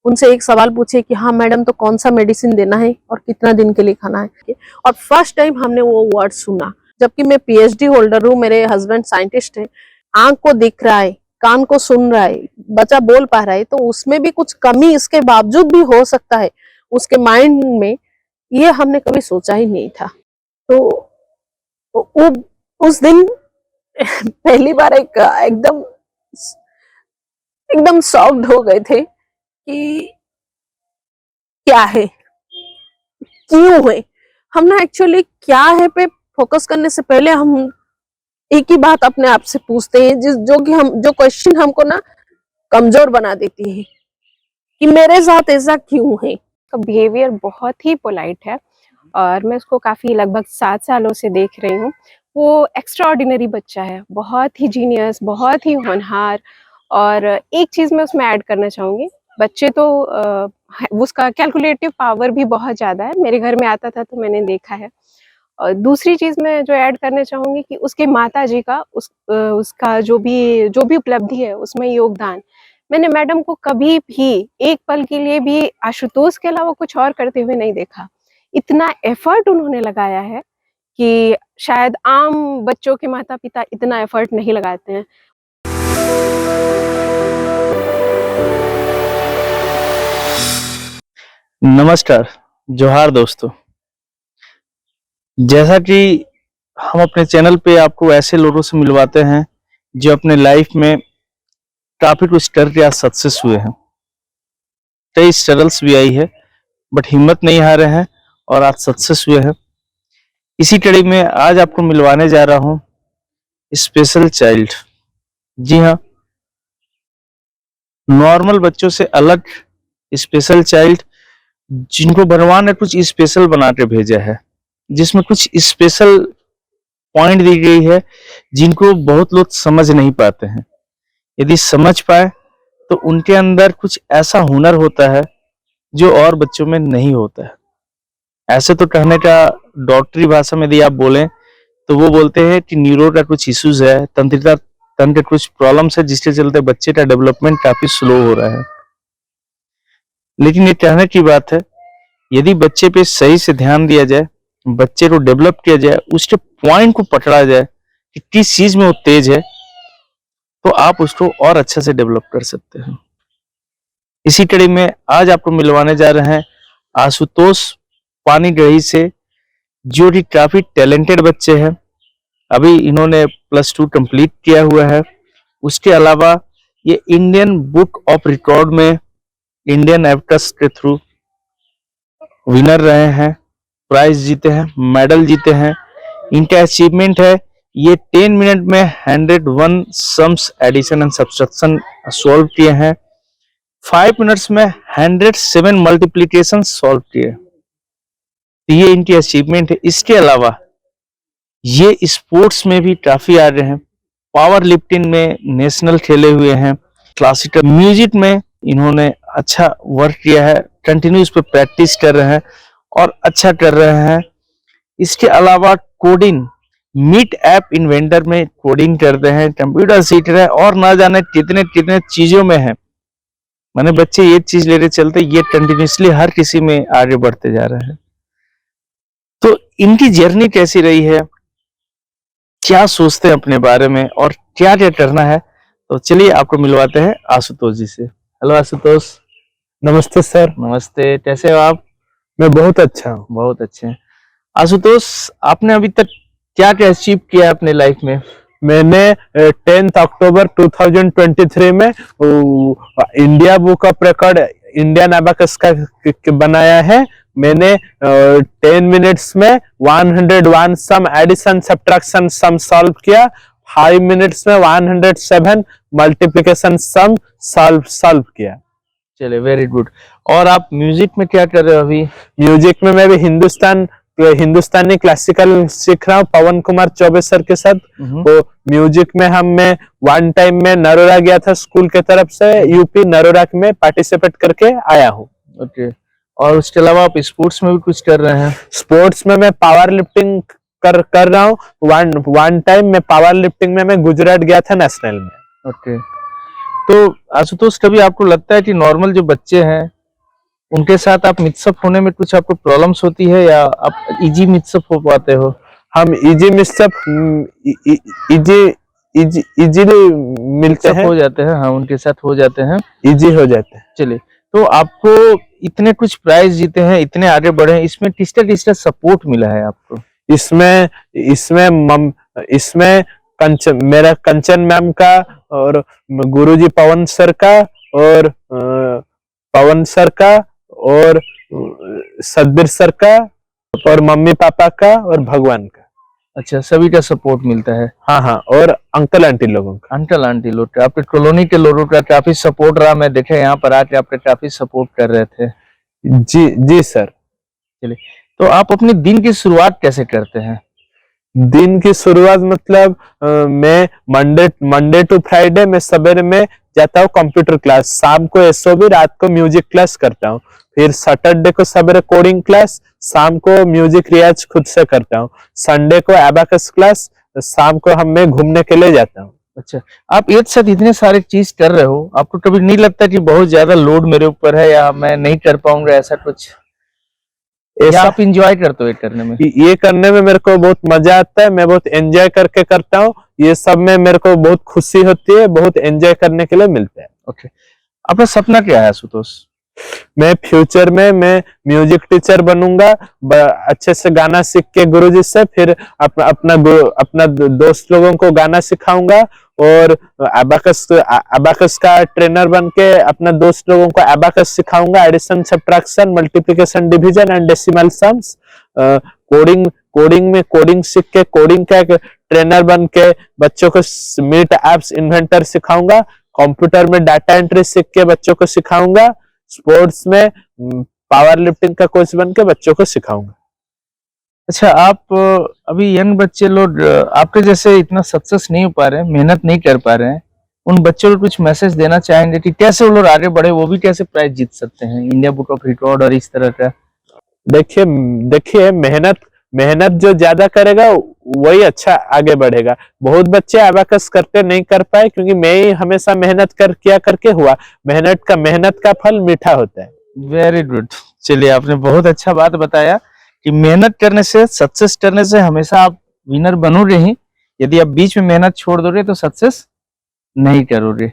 उनसे एक सवाल पूछे कि हाँ मैडम, तो कौन सा मेडिसिन देना है और कितना दिन के लिए खाना है। और फर्स्ट टाइम हमने वो वर्ड सुना, जबकि मैं पीएचडी होल्डर हूँ, मेरे हस्बैंड साइंटिस्ट है, आंख को दिख रहा है, कान को सुन रहा है, बच्चा बोल पा रहा है, तो उसमें भी कुछ कमी इसके बावजूद भी हो सकता है उसके माइंड में, ये हमने कभी सोचा ही नहीं था। तो वो उस दिन पहली बार एकदम एकदम शॉक्ड हो गए थे कि क्या है, क्यों है। हम ना एक्चुअली क्या है पे फोकस करने से पहले हम एक ही बात अपने आप से पूछते हैं, जो क्वेश्चन हमको ना कमजोर बना देती है, कि मेरे साथ ऐसा क्यों है। तो बिहेवियर बहुत ही पोलाइट है और मैं उसको काफ़ी लगभग 7 सालों से देख रही हूँ। वो एक्स्ट्रा ऑर्डिनरी बच्चा है, बहुत ही जीनियस, बहुत ही होनहार। और एक चीज़ मैं उसमें ऐड करना चाहूँगी, बच्चे तो उसका कैलकुलेटिव पावर भी बहुत ज़्यादा है, मेरे घर में आता था तो मैंने देखा है। और दूसरी चीज़ मैं जो ऐड करना चाहूँगी कि उसके माताजी का उसका जो भी उपलब्धि है उसमें योगदान, मैंने मैडम को कभी भी एक पल के लिए भी आशुतोष के अलावा कुछ और करते हुए नहीं देखा। इतना एफर्ट उन्होंने लगाया है कि शायद आम बच्चों के माता-पिता इतना एफर्ट नहीं लगाते हैं। नमस्कार, जोहार दोस्तों। जैसा कि हम अपने चैनल पे आपको ऐसे लोगों से मिलवाते हैं जो अपने लाइफ में काफी कुछ करके आज सक्सेस हुए हैं। कई स्ट्रगल्स भी आई है बट हिम्मत नहीं हारे हैं और आज सक्सेस हुए हैं। इसी कड़ी में आज आपको मिलवाने जा रहा हूँ स्पेशल चाइल्ड। जी हाँ, नॉर्मल बच्चों से अलग स्पेशल चाइल्ड, जिनको भगवान ने कुछ स्पेशल बना के भेजा है, जिसमें कुछ स्पेशल पॉइंट दी गई है जिनको बहुत लोग समझ नहीं पाते हैं। यदि समझ पाए तो उनके अंदर कुछ ऐसा हुनर होता है जो और बच्चों में नहीं होता है। ऐसे तो कहने का डॉक्टरी भाषा में यदि आप बोलें तो वो बोलते हैं कि न्यूरो का कुछ इश्यूज है, तंत्रिका तंत्र कुछ प्रॉब्लम्स है, जिसके चलते बच्चे का डेवलपमेंट काफी स्लो हो रहा है। लेकिन ये कहने की बात है, यदि बच्चे पे सही से ध्यान दिया जाए, बच्चे को डेवलप किया जाए, उसके पॉइंट को पकड़ा जाए कि किस चीज में वो तेज है, तो आप उसको और अच्छा से डेवलप कर सकते हैं। इसी कड़ी में आज आपको मिलवाने जा रहे हैं आशुतोष पानीग्राही से, जो कि काफी टैलेंटेड बच्चे हैं। अभी इन्होंने +2 कंप्लीट किया हुआ है। उसके अलावा ये इंडियन बुक ऑफ रिकॉर्ड में इंडियन एबकस के थ्रू विनर रहे हैं, प्राइज जीते हैं, मेडल जीते हैं। इनका अचीवमेंट है, ये 10 मिनट में 101 sums addition and subtraction solve किए हैं। 5 मिनट्स में 107 मल्टीप्लिकेशन सॉल्व किए। ये इनकी अचीवमेंट है। इसके अलावा ये स्पोर्ट्स में भी काफी आगे हैं। पावर लिफ्टिंग में नेशनल खेले हुए हैं। क्लासिकल म्यूजिक में इन्होंने अच्छा वर्क किया है, कंटिन्यू इस पर प्रैक्टिस कर रहे हैं और अच्छा कर रहे हैं। इसके अलावा कोडिंग, मीट ऐप इन्वेंटर में कोडिंग करते हैं, कंप्यूटर सीख रहे हैं और ना जाने कितने कितने चीजों में है। माने बच्चे ये चीज लेके चलते, ये कंटिन्यूसली हर किसी में आगे बढ़ते जा रहे हैं। तो इनकी जर्नी कैसी रही है, क्या सोचते हैं अपने बारे में और क्या क्या करना है, तो चलिए आपको मिलवाते हैं आशुतोष जी से। हेलो आशुतोष। नमस्ते सर। नमस्ते, कैसे हो आप? मैं बहुत अच्छा हूँ। बहुत अच्छे हैं। आशुतोष, आपने अभी तक क्या क्या अचीव किया है अपने लाइफ में? मैंने 10 अक्टूबर 2023 में India book of record Indian abacus का बनाया है। मैंने 10 मिनट्स में 101 सम एडिशन सब्ट्रैक्शन सम सॉल्व किया। 5 मिनट्स में 107 मल्टीप्लिकेशन सम सॉल्व किया। चलिए, वेरी गुड। और आप म्यूजिक में क्या कर रहे हो अभी? म्यूजिक में मैं भी हिंदुस्तानी क्लासिकल सीख रहा हूँ पवन कुमार चौबे सर के साथ। वो म्यूजिक में मैं वन टाइम में नरोरा गया था स्कूल के तरफ से, यूपी नरोरा में पार्टिसिपेट करके आया हूँ। ओके। और उसके अलावा आप स्पोर्ट्स में भी कुछ कर रहे हैं? स्पोर्ट्स में मैं पावर लिफ्टिंग कर रहा हूँ। वन टाइम में पावर लिफ्टिंग में मैं गुजरात गया था नेशनल में। ओके। तो आशुतोष, कभी आपको लगता है कि नॉर्मल जो बच्चे हैं उनके साथ आप मिक्सअप होने में कुछ आपको प्रॉब्लम्स होती है, या आप इजी मिक्सअप हो पाते हो? हम इजी मिक्सअप इजी इजीली मिलते मिक्सअप हैं, हो जाते हैं, हाँ उनके साथ हो जाते हैं। इजी हो जाते हैं। चलिए, तो आपको इतने कुछ प्राइज जीते हैं, इतने आगे बढ़े हैं, इसमें किसका सपोर्ट मिला है आपको? इसमें इसमें मेरा कंचन मैम का और गुरुजी पवन सर का और सदबीर सर का और मम्मी पापा का और भगवान का। अच्छा, सभी का सपोर्ट मिलता है। हाँ हाँ, और अंकल आंटी लोगों का। अंकल आंटी लोग का, आपके कॉलोनी के लोगों का काफी सपोर्ट रहा, मैं देखे यहाँ पर आके आपके काफी सपोर्ट कर रहे थे। जी जी सर। चलिए, तो आप अपने दिन की शुरुआत कैसे करते हैं? दिन की शुरुआत मतलब मैं मंडे टू फ्राइडे मैं सवेरे में जाता हूँ कंप्यूटर क्लास, शाम को एसओबी, रात को म्यूजिक क्लास करता हूँ। फिर सैटरडे को सवेरे कोडिंग क्लास, शाम को म्यूजिक रियाज खुद से करता हूँ। संडे को एबाकस क्लास, शाम को मैं घूमने के लिए जाता हूँ। अच्छा, आप एक साथ इतने सारे चीज कर रहे हो, आपको कभी नहीं लगता कि बहुत ज्यादा लोड मेरे ऊपर है या मैं नहीं कर पाऊंगा, ऐसा कुछ? या ऐसा आप इंजॉय करते हो ये करने में? ये करने में मेरे को बहुत मजा आता है, मैं बहुत एंजॉय करके करता हूँ। ये सब में मेरे को बहुत खुशी होती है, बहुत एंजॉय करने के लिए मिलता है। ओके, आपका सपना क्या है आशुतोष? मैं फ्यूचर में मैं म्यूजिक टीचर बनूंगा, अच्छे से गाना सीख के गुरुजी से, फिर अपना दोस्त लोगों को गाना सिखाऊंगा, और अबाकस का ट्रेनर बन के अपना दोस्त लोगों को अबाकस सिखाऊंगा, addition, subtraction, multiplication, division and decimal sums. Coding सीख के कोडिंग का एक ट्रेनर बन के बच्चों को मीट एप्स इन्वेंटर सिखाऊंगा। कंप्यूटर में डाटा एंट्री सीख के बच्चों को सिखाऊंगा। स्पोर्ट्स में पावर लिफ्टिंग का कोच बन के बच्चों को सिखाऊंगा। अच्छा, आप अभी यंग बच्चे लोग आपके जैसे इतना सक्सेस नहीं हो पा रहे हैं, मेहनत नहीं कर पा रहे हैं, उन बच्चों को कुछ मैसेज देना चाहेंगे कि कैसे वो लोग आगे बढ़े, वो भी कैसे प्राइज जीत सकते हैं, इंडिया बुक ऑफ रिकॉर्ड और इस तरह का? देखिए मेहनत जो ज्यादा करेगा वही अच्छा आगे बढ़ेगा। बहुत बच्चे अबाकस करते नहीं कर पाए, क्योंकि मैं ही हमेशा मेहनत किया करके हुआ। मेहनत का फल मीठा होता है। Very good. चलिए, आपने बहुत अच्छा बात बताया कि मेहनत करने से, सक्सेस करने से हमेशा आप विनर बनोगे ही। यदि आप बीच में मेहनत छोड़ दोगे तो सक्सेस नहीं करोगे।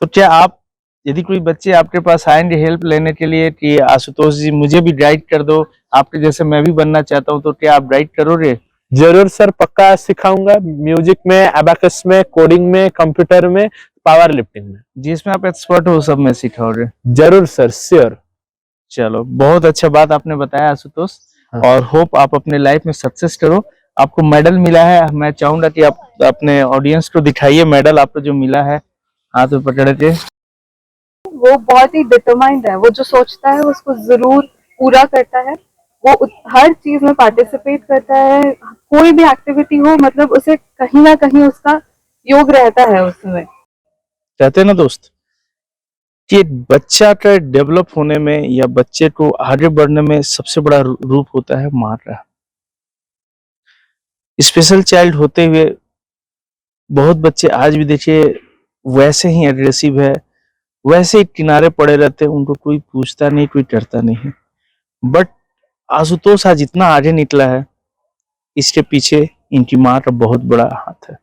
तो क्या आप, यदि कोई बच्चे आपके पास आएंगे हेल्प लेने के लिए कि आशुतोष जी मुझे भी गाइड कर दो, आपके जैसे मैं भी बनना चाहता हूँ, तो क्या आप गाइड करोगे? जरूर सर, पक्का सिखाऊंगा। म्यूजिक में, अबाकस में, कोडिंग में, कंप्यूटर में, पावर लिफ्टिंग में, जिसमें आप एक्सपर्ट हो सब में सिखाओगे? जरूर सर, श्योर। चलो, बहुत अच्छा बात आपने बताया आशुतोष। हाँ। और होप आप अपने लाइफ में सक्सेस करो। आपको मेडल मिला है, मैं चाहूंगा कि आप अपने ऑडियंस को दिखाइए मेडल आपको जो मिला है, हाथ में पकड़ के। वो बहुत ही डिटरमाइंड है, वो जो सोचता है उसको जरूर पूरा करता है। वो हर चीज में पार्टिसिपेट करता है, कोई भी एक्टिविटी हो, मतलब उसे कहीं ना कहीं उसका योग रहता है उसमें। कहते हैं ना दोस्त कि एक बच्चा का डेवलप होने में या बच्चे को आगे बढ़ने में सबसे बड़ा रूप होता है माँ का। स्पेशल चाइल्ड होते हुए बहुत बच्चे आज भी देखिए वैसे ही एग्रेसिव है, वैसे ही किनारे पड़े रहते हैं, उनको कोई पूछता नहीं, कोई करता नहीं। बट आशुतोष आज इतना आगे निकला है, इसके पीछे इनकी माँ का बहुत बड़ा हाथ है।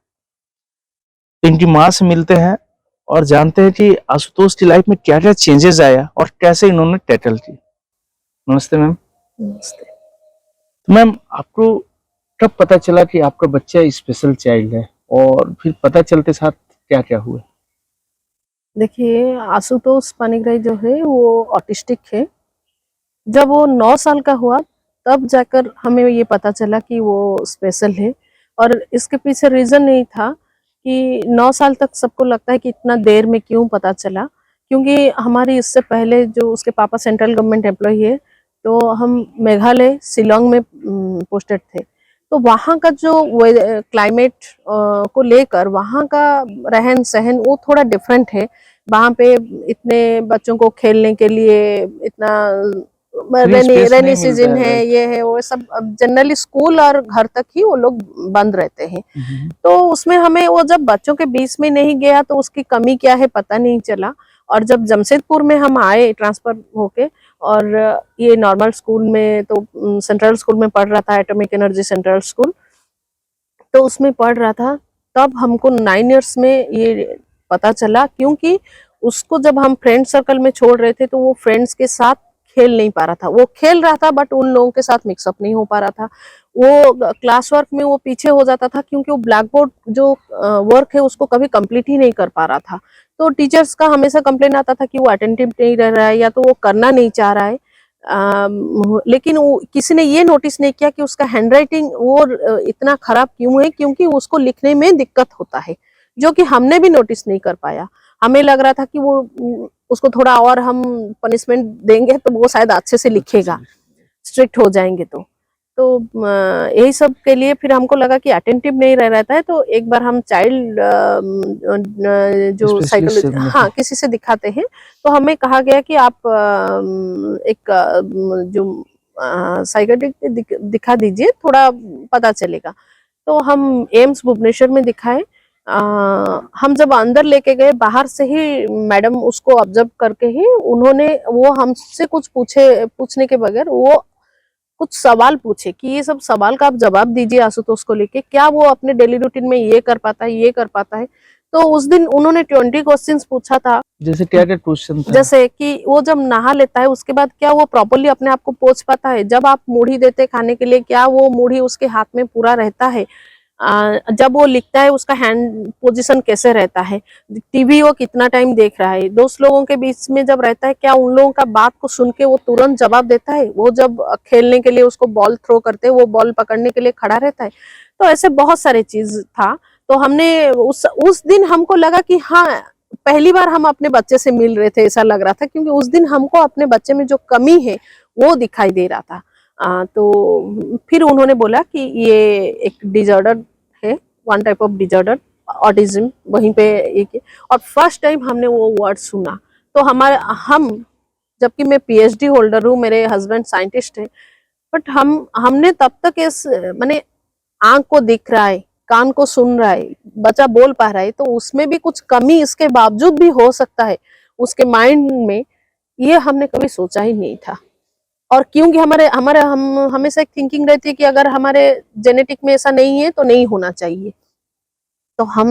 इनकी माँ से मिलते हैं और जानते हैं कि आशुतोष की लाइफ में क्या क्या चेंजेस आया और कैसे इन्होंने टैकल की। नमस्ते मैम। नमस्ते। तो मैम, आपको कब पता चला कि आपका बच्चा स्पेशल चाइल्ड है, और फिर पता चलते साथ क्या क्या हुआ? देखिए, आशुतोष पानीग्राही जो है वो ऑटिस्टिक है। जब वो 9 साल का हुआ तब जाकर हमें ये पता चला कि वो स्पेशल है। और इसके पीछे रीज़न यही था कि 9 साल तक सबको लगता है कि इतना देर में क्यों पता चला, क्योंकि हमारी इससे पहले जो उसके पापा सेंट्रल गवर्नमेंट एम्प्लॉय है, तो हम मेघालय शिलोंग में पोस्टेड थे। तो वहाँ का जो क्लाइमेट को लेकर वहाँ का रहन सहन वो थोड़ा डिफरेंट है। वहाँ पे इतने बच्चों को खेलने के लिए इतना space रेनी नहीं सीजन मिलता है, है, right? ये है वो सब। जनरली स्कूल और घर तक ही वो लोग बंद रहते हैं। तो उसमें हमें वो जब बच्चों के बीच में नहीं गया तो उसकी कमी क्या है पता नहीं चला। और जब जमशेदपुर में हम आए ट्रांसफर होके, और ये नॉर्मल स्कूल में तो सेंट्रल स्कूल में पढ़ रहा था, एटॉमिक एनर्जी सेंट्रल स्कूल, तो उसमें पढ़ रहा था। तब हमको 9 इयर्स में ये पता चला, क्योंकि उसको जब हम फ्रेंड सर्कल में छोड़ रहे थे तो वो फ्रेंड्स के साथ खेल नहीं पा रहा था। वो खेल रहा था बट उन लोगों के साथ मिक्सअप नहीं हो पा रहा था। वो क्लास वर्क में वो पीछे हो जाता था, क्योंकि वो ब्लैक बोर्ड जो वर्क है उसको कभी कंप्लीट ही नहीं कर पा रहा था। तो टीचर्स का हमेशा कंप्लेन आता था कि वो अटेंटिव नहीं रह रहा है, या तो वो करना नहीं चाह रहा है। लेकिन वो किसी ने ये नोटिस नहीं किया कि उसका हैंडराइटिंग वो इतना खराब क्यों है, क्योंकि उसको लिखने में दिक्कत होता है, जो कि हमने भी नोटिस नहीं कर पाया। हमें लग रहा था कि वो उसको थोड़ा और हम पनिशमेंट देंगे तो वो शायद अच्छे से लिखेगा, स्ट्रिक्ट हो जाएंगे तो यही सब के लिए फिर हमको लगा कि अटेंटिव नहीं रह रहता है। तो एक बार हम चाइल्ड जो Specialist से साइकोलॉजी, मिले हाँ, थे। किसी से दिखाते हैं। तो हमें कहा गया कि आप एक जो साइकोलॉजिस्ट दिखा दीजिए, थोड़ा पता चलेगा। तो हम एम्स भुवनेश्वर में दिखाए। हम जब अंदर लेके गए, बाहर से ही मैडम उसको ऑब्जर्व करके ही उन्होंने, वो हमसे कुछ पूछने के बगैर वो कुछ सवाल पूछे कि ये सब सवाल का आप जवाब दीजिए आशुतोष को लेके, क्या वो अपने डेली रूटीन में ये कर पाता है, ये कर पाता है। तो उस दिन उन्होंने 20 क्वेश्चंस पूछा था। जैसे क्या क्या क्वेश्चन था? जैसे कि वो जब नहा लेता है उसके बाद क्या वो प्रॉपरली अपने आप को पोंछ पाता है? जब आप मूढ़ी देते खाने के लिए, क्या वो मूढ़ी उसके हाथ में पूरा रहता है? जब वो लिखता है उसका हैंड पोजीशन कैसे रहता है? टीवी वो कितना टाइम देख रहा है? दोस्त लोगों के बीच में जब रहता है, क्या उन लोगों का बात को सुन के वो तुरंत जवाब देता है? वो जब खेलने के लिए उसको बॉल थ्रो करते हैं, वो बॉल पकड़ने के लिए खड़ा रहता है? तो ऐसे बहुत सारे चीज था। तो हमने उस दिन हमको लगा कि हाँ, पहली बार हम अपने बच्चे से मिल रहे थे, ऐसा लग रहा था, क्योंकि उस दिन हमको अपने बच्चे में जो कमी है वो दिखाई दे रहा था। तो फिर उन्होंने बोला कि ये एक डिजॉर्डर है, one type of disorder, autism, वहीं पे एक। और फर्स्ट टाइम हमने वो वर्ड सुना। तो हम जबकि मैं पीएचडी होल्डर हूँ, मेरे हस्बैंड साइंटिस्ट हैं, बट हमने तब तक इस माने आंख को दिख रहा है, कान को सुन रहा है, बच्चा बोल पा रहा है, तो उसमें भी कुछ कमी इसके बावजूद भी हो सकता है उसके माइंड में, ये हमने कभी सोचा ही नहीं था। और क्योंकि हमारे हमारे हम हमेशा एक थिंकिंग रहती है कि अगर हमारे जेनेटिक में ऐसा नहीं है तो नहीं होना चाहिए। तो हम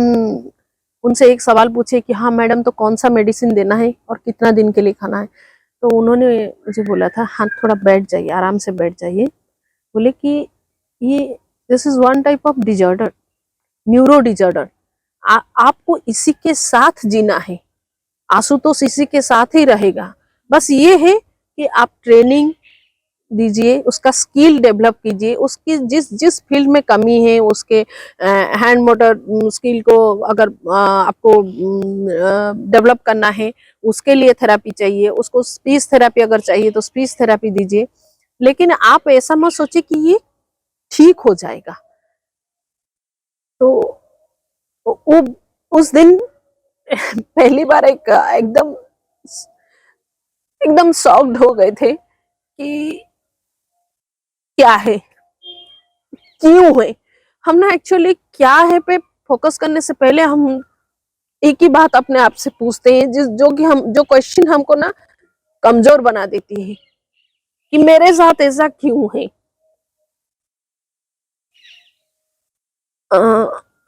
उनसे एक सवाल पूछे कि हाँ मैडम, तो कौन सा मेडिसिन देना है और कितना दिन के लिए खाना है? तो उन्होंने मुझे बोला था, हाँ थोड़ा बैठ जाइए, आराम से बैठ जाइए। बोले कि ये this is one type of disorder, neuro disorder. आपको इसी के साथ जीना है, आशुतोष इसी के साथ ही रहेगा। बस ये है कि आप ट्रेनिंग दीजिए, उसका स्किल डेवलप कीजिए, उसकी जिस जिस फील्ड में कमी है, उसके हैंड मोटर स्किल को अगर आपको डेवलप करना है, उसके लिए थेरेपी चाहिए, उसको स्पीच थेरेपी अगर चाहिए तो स्पीच थेरेपी दीजिए। लेकिन आप ऐसा मत सोचिए कि ये ठीक हो जाएगा। तो वो उस दिन पहली बार एकदम शॉक्ड हो गए थे कि क्या है, क्यों है। हम ना एक्चुअली क्या है पे फोकस करने से पहले हम एक ही बात अपने आप से पूछते हैं, जो क्वेश्चन हमको ना कमजोर बना देती है, कि मेरे साथ ऐसा क्यों है।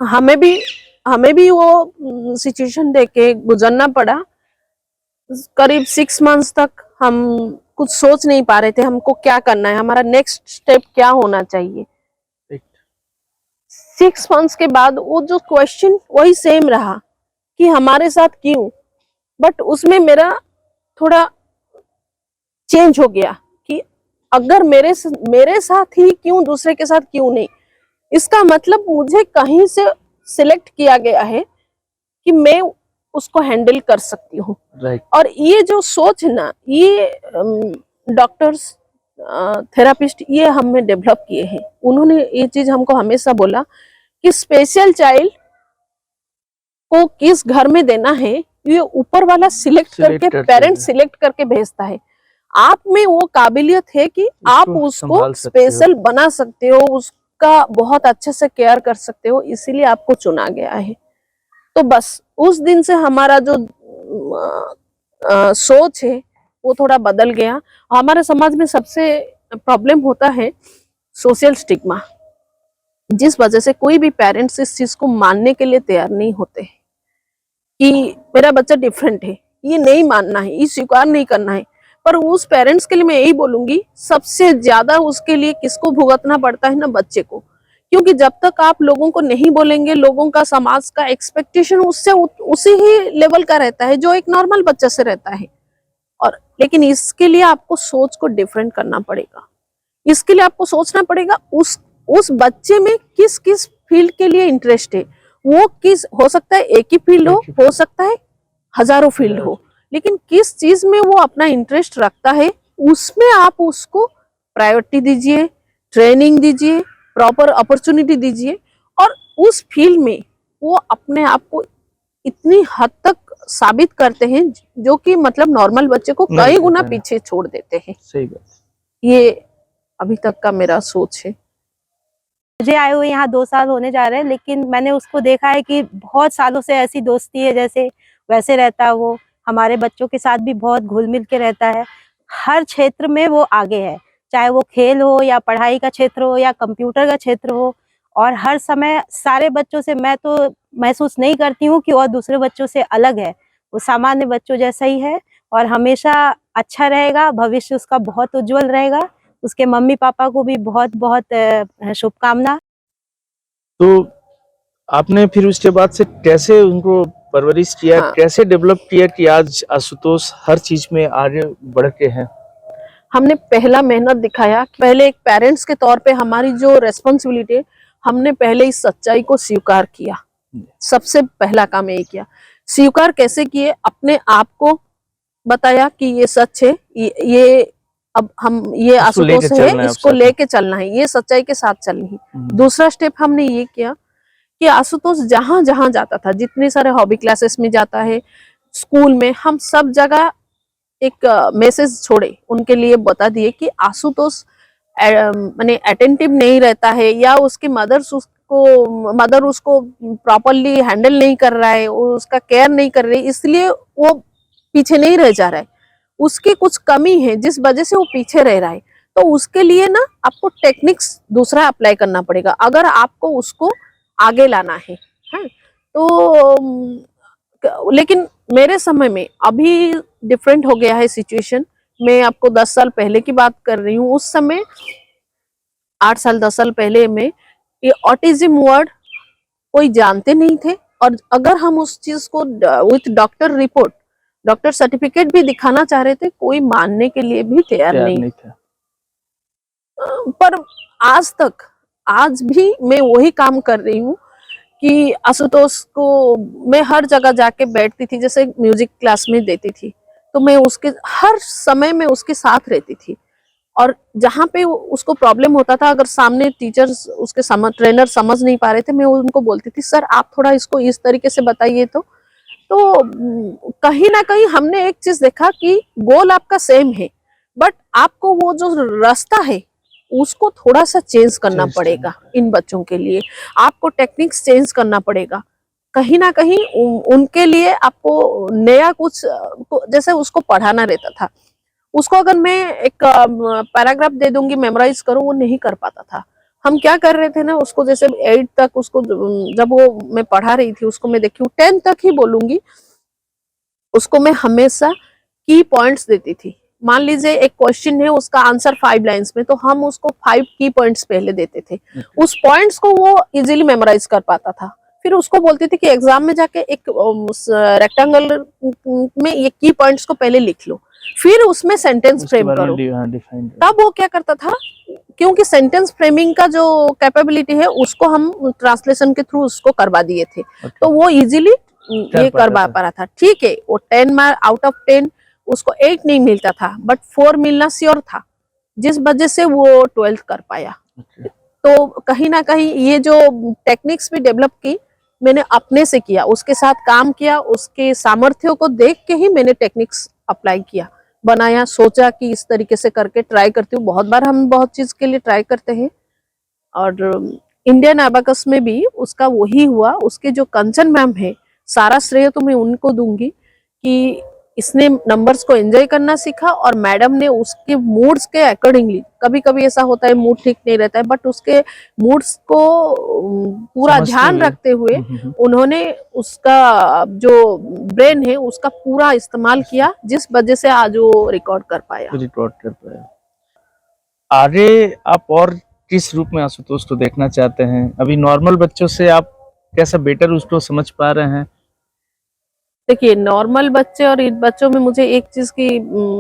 हमें भी वो सिचुएशन देख के गुजरना पड़ा। करीब 6 मंथ्स तक हम कुछ सोच नहीं पा रहे थे हमको क्या करना है, हमारा नेक्स्ट स्टेप क्या होना चाहिए। 6 मंथ्स के बाद वो जो क्वेश्चन वही सेम रहा कि हमारे साथ क्यों, बट उसमें मेरा थोड़ा चेंज हो गया कि अगर मेरे साथ ही क्यों, दूसरे के साथ क्यों नहीं। इसका मतलब मुझे कहीं से सिलेक्ट किया गया है कि मैं उसको हैंडल कर सकती हूँ। राइट। और ये जो सोच ना, ये डॉक्टर्स, थेरापिस्ट, ये हमें डेवलप किए हैं। उन्होंने ये चीज हमको हमेशा बोला कि स्पेशल चाइल्ड को किस घर में देना है, ये ऊपर वाला सिलेक्ट करके, पेरेंट सिलेक्ट करके भेजता है। आप में वो काबिलियत है कि आप उसको संभाल सकते हो। स्पेशल बना सकते हो, उसका बहुत अच्छे से केयर कर सकते हो, इसीलिए आपको चुना गया है। तो बस उस दिन से हमारा जो सोच है वो थोड़ा बदल गया। हमारे समाज में सबसे प्रॉब्लम होता है सोशल स्टिग्मा, जिस वजह से कोई भी पेरेंट्स इस चीज को मानने के लिए तैयार नहीं होते कि मेरा बच्चा डिफरेंट है, ये नहीं मानना है, ये स्वीकार नहीं करना है। पर उस पेरेंट्स के लिए मैं यही बोलूंगी, सबसे ज्यादा उसके लिए किसको भुगतना पड़ता है ना, बच्चे को। क्योंकि जब तक आप लोगों को नहीं बोलेंगे, लोगों का समाज का एक्सपेक्टेशन उससे उसी ही लेवल का रहता है जो एक नॉर्मल बच्चे से रहता है। और लेकिन इसके लिए आपको सोच को डिफरेंट करना पड़ेगा। इसके लिए आपको सोचना पड़ेगा उस बच्चे में किस किस फील्ड के लिए इंटरेस्ट है। वो किस, हो सकता है एक ही फील्ड हो सकता है हजारों फील्ड हो, लेकिन किस चीज में वो अपना इंटरेस्ट रखता है, उसमें आप उसको प्रायोरिटी दीजिए, ट्रेनिंग दीजिए, प्रॉपर अपॉर्चुनिटी दीजिए, और उस फील्ड में वो अपने आप को इतनी हद तक साबित करते हैं जो कि मतलब नॉर्मल बच्चे को नहीं कई गुना करते हैं। पीछे छोड़ देते हैं। सही बात। ये अभी तक का मेरा सोच है। मुझे आए हुए यहाँ 2 साल होने जा रहे हैं, लेकिन मैंने उसको देखा है कि बहुत सालों से ऐसी दोस्ती है जैसे वैसे रहता है। वो हमारे बच्चों के साथ भी बहुत घुल मिल के रहता है। हर क्षेत्र में वो आगे है, चाहे वो खेल हो या पढ़ाई का क्षेत्र हो या कंप्यूटर का क्षेत्र हो। और हर समय सारे बच्चों से मैं तो महसूस नहीं करती हूँ कि और दूसरे बच्चों से अलग है। वो सामान्य बच्चों जैसा ही है और हमेशा अच्छा रहेगा, भविष्य उसका बहुत उज्जवल रहेगा। उसके मम्मी पापा को भी बहुत बहुत शुभकामना। तो आपने फिर उसके बाद से कैसे उनको परवरिश किया, हाँ। कैसे डेवलप किया कि आज आशुतोष हर चीज में आगे बढ़ के हैं? हमने पहला मेहनत दिखाया। पहले एक पेरेंट्स के तौर पे हमारी जो रेस्पॉन्सिबिलिटी है, हमने पहले इस सच्चाई को स्वीकार किया। सबसे पहला काम यही किया। स्वीकार कैसे किए? अपने आप को बताया कि ये सच है, ये अब हम ये आशुतोष है, इसको लेके चलना है, ये सच्चाई के साथ चलनी है। दूसरा स्टेप हमने ये किया कि आशुतोष जहां जहां जाता था, जितने सारे हॉबी क्लासेस में जाता है, स्कूल में, हम सब जगह एक मैसेज छोड़े, उनके लिए बता दिए कि आशुतोष माने अटेंटिव नहीं रहता है, या उसकी मदर उसको प्रॉपरली हैंडल नहीं कर रहा है, उसका केयर नहीं कर रही, इसलिए वो पीछे नहीं रह जा रहा है। उसकी कुछ कमी है जिस वजह से वो पीछे रह रहा है। तो उसके लिए ना आपको टेक्निक्स दूसरा अप्लाई करना पड़ेगा अगर आपको उसको आगे लाना है। हाँ? तो लेकिन मेरे समय में अभी डिफरेंट हो गया है सिचुएशन। मैं आपको 10 साल पहले की बात कर रही हूँ। उस समय 8 साल 10 साल पहले में ये ऑटिज्म वर्ड कोई जानते नहीं थे, और अगर हम उस चीज को with doctor report, doctor certificate भी दिखाना चाह रहे थे, कोई मानने के लिए भी तैयार नहीं था। पर आज भी मैं वही काम कर रही हूँ कि आशुतोष को मैं हर जगह जाके बैठती थी, जैसे म्यूजिक क्लास में देती थी, तो मैं उसके हर समय में उसके साथ रहती थी। और जहाँ पे उसको प्रॉब्लम होता था, अगर सामने टीचर्स उसके ट्रेनर समझ नहीं पा रहे थे, मैं उनको बोलती थी, सर आप थोड़ा इसको इस तरीके से बताइए। तो कहीं ना कहीं हमने एक चीज देखा कि गोल आपका सेम है, बट आपको वो जो रास्ता है उसको थोड़ा सा चेंज करना पड़ेगा। इन बच्चों के लिए आपको टेक्निक्स चेंज करना पड़ेगा। कहीं ना कहीं उनके लिए आपको नया कुछ, जैसे उसको पढ़ाना रहता था, उसको अगर मैं एक पैराग्राफ दे दूंगी मेमोराइज करो, वो नहीं कर पाता था। हम क्या कर रहे थे ना, उसको जैसे 8 तक उसको, जब वो मैं पढ़ा रही थी उसको, मैं देखी 10 तक ही बोलूंगी, उसको मैं हमेशा की पॉइंट्स देती थी। मान लीजिए एक क्वेश्चन है, उसका आंसर 5 लाइंस में, तो हम उसको 5 की पॉइंट्स पहले देते थे। उस पॉइंट्स को वो इजीली मेमोराइज कर पाता था। फिर उसको बोलती थी कि एग्जाम में जाके एक रेक्टेंगल में ये की पॉइंट्स को पहले लिख लो, फिर उसमें सेंटेंस फ्रेम करो। तब वो क्या करता था, क्योंकि सेंटेंस फ्रेमिंग का जो कैपेबिलिटी है उसको हम ट्रांसलेशन के थ्रू उसको करवा दिए थे, तो वो इजीली ये करवा पा रहा था। ठीक है, वो 10 मार्क आउट ऑफ 10 उसको 8 नहीं मिलता था, बट 4 मिलना श्योर था, जिस वजह से वो 12th कर पाया। तो कहीं ना कहीं ये जो टेक्निक्स भी डेवलप की, मैंने अपने से किया, उसके साथ काम किया, उसके सामर्थ्यों को देख के ही मैंने टेक्निक्स अप्लाई किया। बनाया, सोचा कि इस तरीके से करके ट्राई करती हूँ। बहुत बार हम बहुत चीज के लिए ट्राई करते हैं, और इंडियन एबाकस में भी उसका वही हुआ। उसके जो कंचन मैम है, सारा श्रेय तो मैं उनको दूंगी कि इसने नंबर्स को एंजॉय करना सीखा, और मैडम ने उसके मूड्स के अकॉर्डिंगली, कभी कभी ऐसा होता है मूड ठीक नहीं रहता है, बट उसके मूड्स को पूरा समझते ध्यान हुए। रखते हुए हम्म। उन्होंने उसका जो ब्रेन है उसका पूरा इस्तेमाल किया, जिस वजह से आज वो रिकॉर्ड कर पाया। रिकॉर्ड कर पाया। आगे आप और किस रूप में आशुतोष को देखना चाहते हैं? अभी नॉर्मल बच्चों से आप कैसा बेटर उसको समझ पा रहे हैं? देखिए, नॉर्मल बच्चे और इन बच्चों में मुझे एक चीज की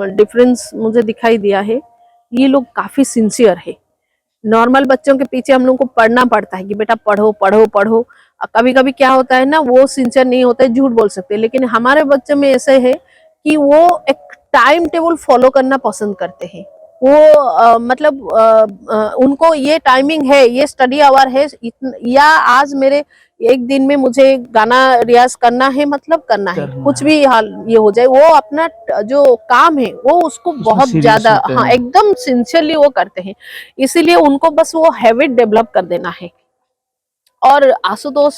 डिफरेंस मुझे दिखाई दिया है, ये लोग काफी सिंसियर है। नॉर्मल बच्चों के पीछे हम लोग को पढ़ना पड़ता है कि बेटा पढ़ो पढ़ो पढ़ो। कभी कभी क्या होता है ना, वो सिंसियर नहीं होते, झूठ बोल सकते, लेकिन हमारे बच्चे में ऐसे है कि वो एक टाइम टेबल फॉलो करना पसंद करते हैं। वो मतलब उनको ये टाइमिंग है, ये स्टडी आवर है, या आज मेरे एक दिन में मुझे गाना रियाज करना है, मतलब करना है, कुछ है। भी हाल ये हो जाए, वो अपना जो काम है वो उसको उसमें बहुत सीरियस ज्यादा, होते हाँ, हैं। एकदम सिंसियरली वो करते हैं। इसीलिए उनको बस वो हैबिट डेवलप कर देना है। और आशुतोष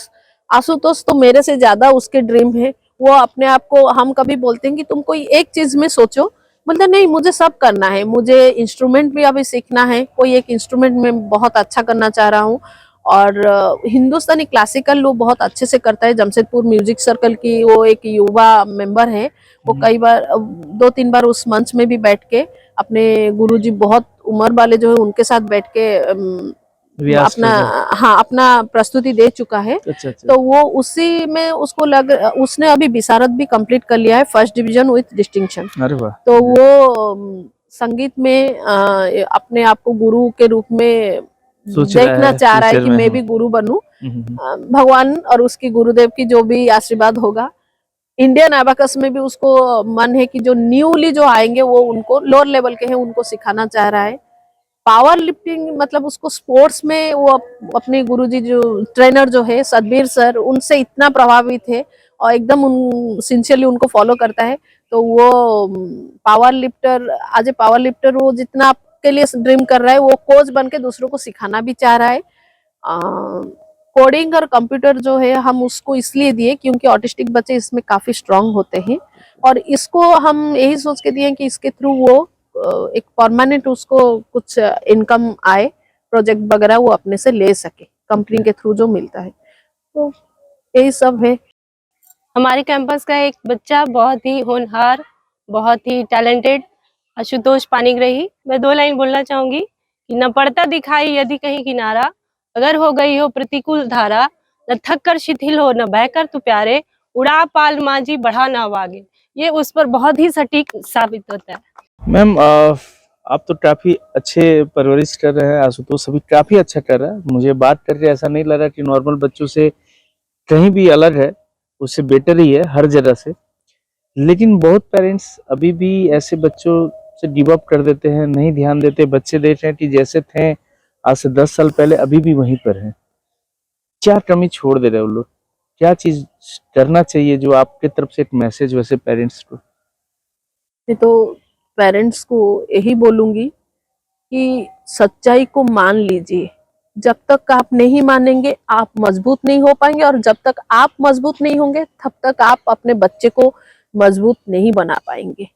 आशुतोष तो मेरे से ज्यादा उसके ड्रीम है। वो अपने आप को, हम कभी बोलते हैं कि तुम कोई एक चीज में सोचो, बोलते नहीं मुझे सब करना है, मुझे इंस्ट्रूमेंट भी अभी सीखना है, कोई एक इंस्ट्रूमेंट में बहुत अच्छा करना चाह रहा हूँ। और हिंदुस्तानी क्लासिकल वो बहुत अच्छे से करता है। जमशेदपुर म्यूजिक सर्कल की वो एक युवा मेंबर है। वो कई बार 2-3 बार उस मंच में भी बैठ के अपने गुरुजी, बहुत उम्र वाले जो है उनके साथ बैठ के रियाज अपना, कर रहे हैं। हाँ, अपना प्रस्तुति दे चुका है। अच्छा अच्छा। तो वो उसी में उसको उसने अभी विशारद भी कंप्लीट कर लिया है, फर्स्ट डिवीजन विथ डिस्टिंक्शन। अरे वाह। तो वो संगीत में अपने आप को गुरु के रूप में सोच रहा देखना है, चाह रहा है फ्यूचर कि में। मैं भी गुरु बनूं। हम्म। भगवान और उसकी गुरुदेव की जो भी आशीर्वाद होगा। इंडियन एबाकस में भी उसको मन है कि जो न्यूली जो आएंगे वो उनको लोअर लेवल के हैं, उनको सिखाना चाह रहा है। पावर लिफ्टिंग मतलब उसको स्पोर्ट्स में वो अपने गुरुजी जो ट्रेनर जो है सतबीर सर, उनसे इतना प्रभावित है और एकदम उन सिंसियरली उनको फॉलो करता है। तो वो पावर लिफ्टर, आज पावर लिफ्टर वो जितना आपके लिए ड्रीम कर रहा है, वो कोच बन के दूसरों को सिखाना भी चाह रहा है। कोडिंग और कंप्यूटर जो है हम उसको इसलिए दिए क्योंकि ऑटिस्टिक बच्चे इसमें काफी स्ट्रांग होते हैं, और इसको हम यही सोच के दिए कि इसके थ्रू वो एक परमानेंट उसको कुछ इनकम आए, प्रोजेक्ट वगैरह वो अपने से ले सके कंपनी के थ्रू जो मिलता है। तो यही सब है। हमारे कैंपस का एक बच्चा बहुत ही होनहार, बहुत ही टैलेंटेड, आशुतोष पानीग्राही। मैं 2 लाइन बोलना चाहूंगी कि न पड़ता दिखाई यदि कहीं किनारा, अगर हो गई हो प्रतिकूल धारा, न थक कर शिथिल हो न बहकर तू प्यारे, उड़ा पाल मांझी बढ़ा ना आगे। ये उस पर बहुत ही सटीक साबित होता है। मैम, आप तो काफी अच्छे परवरिश कर रहे हैं, आशुतोष अभी काफी अच्छा कर रहा है। मुझे बात करके ऐसा नहीं लग रहा कि नॉर्मल बच्चों से कहीं भी अलग है, उससे बेटर ही है हर जगह से। लेकिन बहुत पेरेंट्स अभी भी ऐसे बच्चों से गिव अप कर देते हैं, नहीं ध्यान देते। बच्चे देख रहे हैं कि जैसे थे आज से 10 साल पहले अभी भी वहीं पर हैं। क्या कमी छोड़ दे रहे हैं वो लोग? क्या चीज करना चाहिए जो आपके तरफ से एक मैसेज वैसे पेरेंट्स को? मैं तो पेरेंट्स को यही बोलूंगी कि सच्चाई को मान लीजिए। जब तक आप नहीं मानेंगे आप मजबूत नहीं हो पाएंगे, और जब तक आप मजबूत नहीं होंगे तब तक आप अपने बच्चे को मजबूत नहीं बना पाएंगे।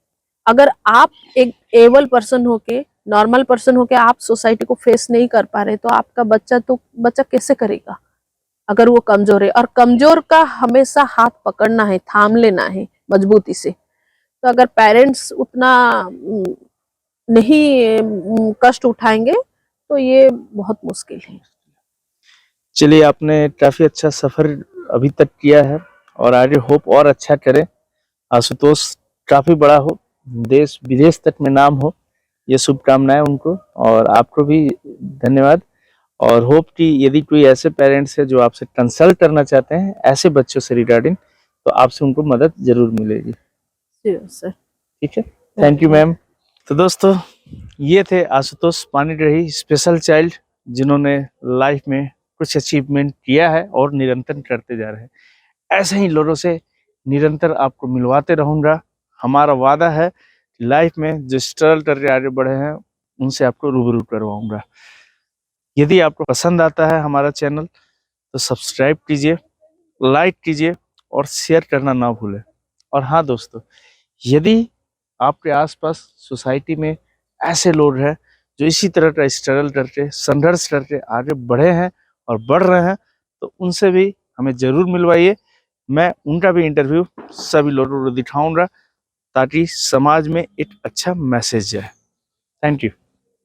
अगर आप एक एबल पर्सन होके, नॉर्मल पर्सन होके आप सोसाइटी को फेस नहीं कर पा रहे, तो आपका बच्चा कैसे करेगा अगर वो कमजोर है। और कमजोर का हमेशा हाथ पकड़ना है, थाम लेना है मजबूती से। तो अगर पेरेंट्स उतना नहीं कष्ट उठाएंगे तो ये बहुत मुश्किल है। चलिए, आपने काफी अच्छा सफर अभी तक किया है और आगे होप और अच्छा करे। आशुतोष काफी बड़ा हो, देश विदेश तक में नाम हो, ये शुभकामनाएं उनको। और आपको भी धन्यवाद। और होप कि यदि कोई ऐसे पेरेंट्स है जो आपसे कंसल्ट करना चाहते हैं ऐसे बच्चों से रिगार्डिंग, तो आपसे उनको मदद जरूर मिलेगी। सर, ठीक है, थैंक यू मैम। तो दोस्तों, ये थे आशुतोष पानीग्राही, स्पेशल चाइल्ड, जिन्होंने लाइफ में कुछ अचीवमेंट किया है और निरंतर करते जा रहे हैं। ऐसे ही लोगों से निरंतर आपको मिलवाते रहूंगा। हमारा वादा है लाइफ में जो स्ट्रगल करके आगे बढ़े हैं उनसे आपको रूबरू करवाऊंगा। यदि आपको पसंद आता है हमारा चैनल तो सब्सक्राइब कीजिए, लाइक कीजिए और शेयर करना ना भूलें। और हाँ दोस्तों, यदि आपके आसपास सोसाइटी में ऐसे लोग हैं जो इसी तरह का स्ट्रगल करके, संघर्ष करके आगे बढ़े हैं और बढ़ रहे हैं, तो उनसे भी हमें जरूर मिलवाइए। मैं उनका भी इंटरव्यू सभी लोगों को दिखाऊंगा ताकि समाज में एक अच्छा मैसेज जाए। Thank you.